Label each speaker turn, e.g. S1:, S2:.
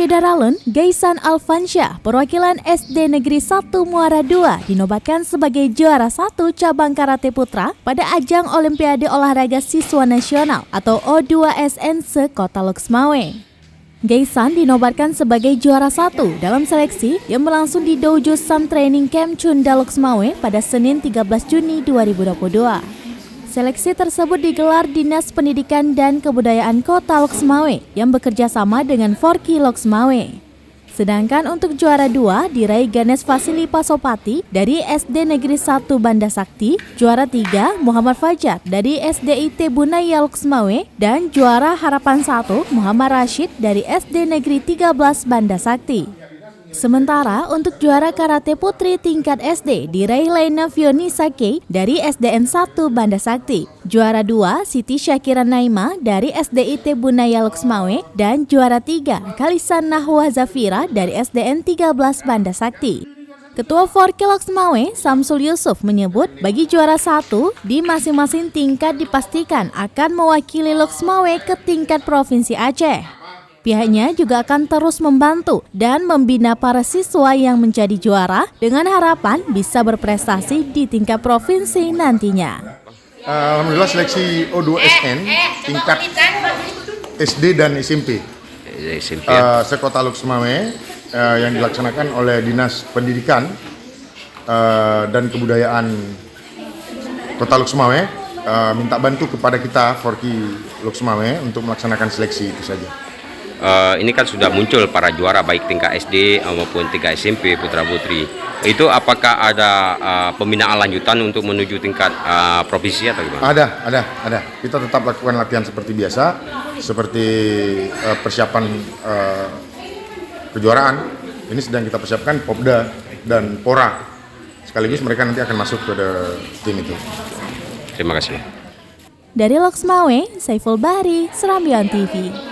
S1: Syedaralun, Gaisan Alfansyah, perwakilan SD Negeri 1 Muara II, dinobatkan sebagai juara 1 cabang karate putra pada ajang Olimpiade Olahraga Siswa Nasional atau O2SN se-Kota Loksmawe. Gaisan dinobatkan sebagai juara 1 dalam seleksi yang berlangsung di Dojo Sam Training Camp Cunda Loksmawe pada Senin 13 Juni 2022. Seleksi tersebut digelar Dinas Pendidikan dan Kebudayaan Kota Loksmawe yang bekerja sama dengan Forky Loksmawe. Sedangkan untuk juara 2 diraih Ganes Fasili Pasopati dari SD Negeri 1 Banda Sakti, juara 3 Muhammad Fajar dari SDIT Bunaya Loksmawe, dan juara Harapan 1 Muhammad Rashid dari SD Negeri 13 Banda Sakti. Sementara untuk juara karate putri tingkat SD diraih Laina Fionisake dari SDN 1 Banda Sakti, juara 2 Siti Syakira Naima dari SDIT Bunaya Loksmawe, dan juara 3 Kalisan Nahwa Zafira dari SDN 13 Banda Sakti. Ketua Forky Loksmawe, Samsul Yusuf, menyebut bagi juara 1 di masing-masing tingkat dipastikan akan mewakili Loksmawe ke tingkat Provinsi Aceh. Pihaknya juga akan terus membantu dan membina para siswa yang menjadi juara dengan harapan bisa berprestasi di tingkat provinsi nantinya.
S2: Alhamdulillah seleksi O2SN tingkat SD dan SMP se-Kota Loksmawe yang dilaksanakan oleh Dinas Pendidikan dan Kebudayaan Kota Loksmawe minta bantu kepada kita Forky Loksmawe untuk melaksanakan seleksi itu saja.
S3: Ini kan sudah muncul para juara baik tingkat SD maupun tingkat SMP putra putri. Itu apakah ada pembinaan lanjutan untuk menuju tingkat provinsi atau gimana?
S2: Ada. Kita tetap lakukan latihan seperti biasa, seperti persiapan kejuaraan. Ini sedang kita persiapkan Popda dan Pora. Sekaligus mereka nanti akan masuk ke tim itu.
S3: Terima kasih.
S1: Dari Loksmawe, Saiful Bahri, Serambian TV.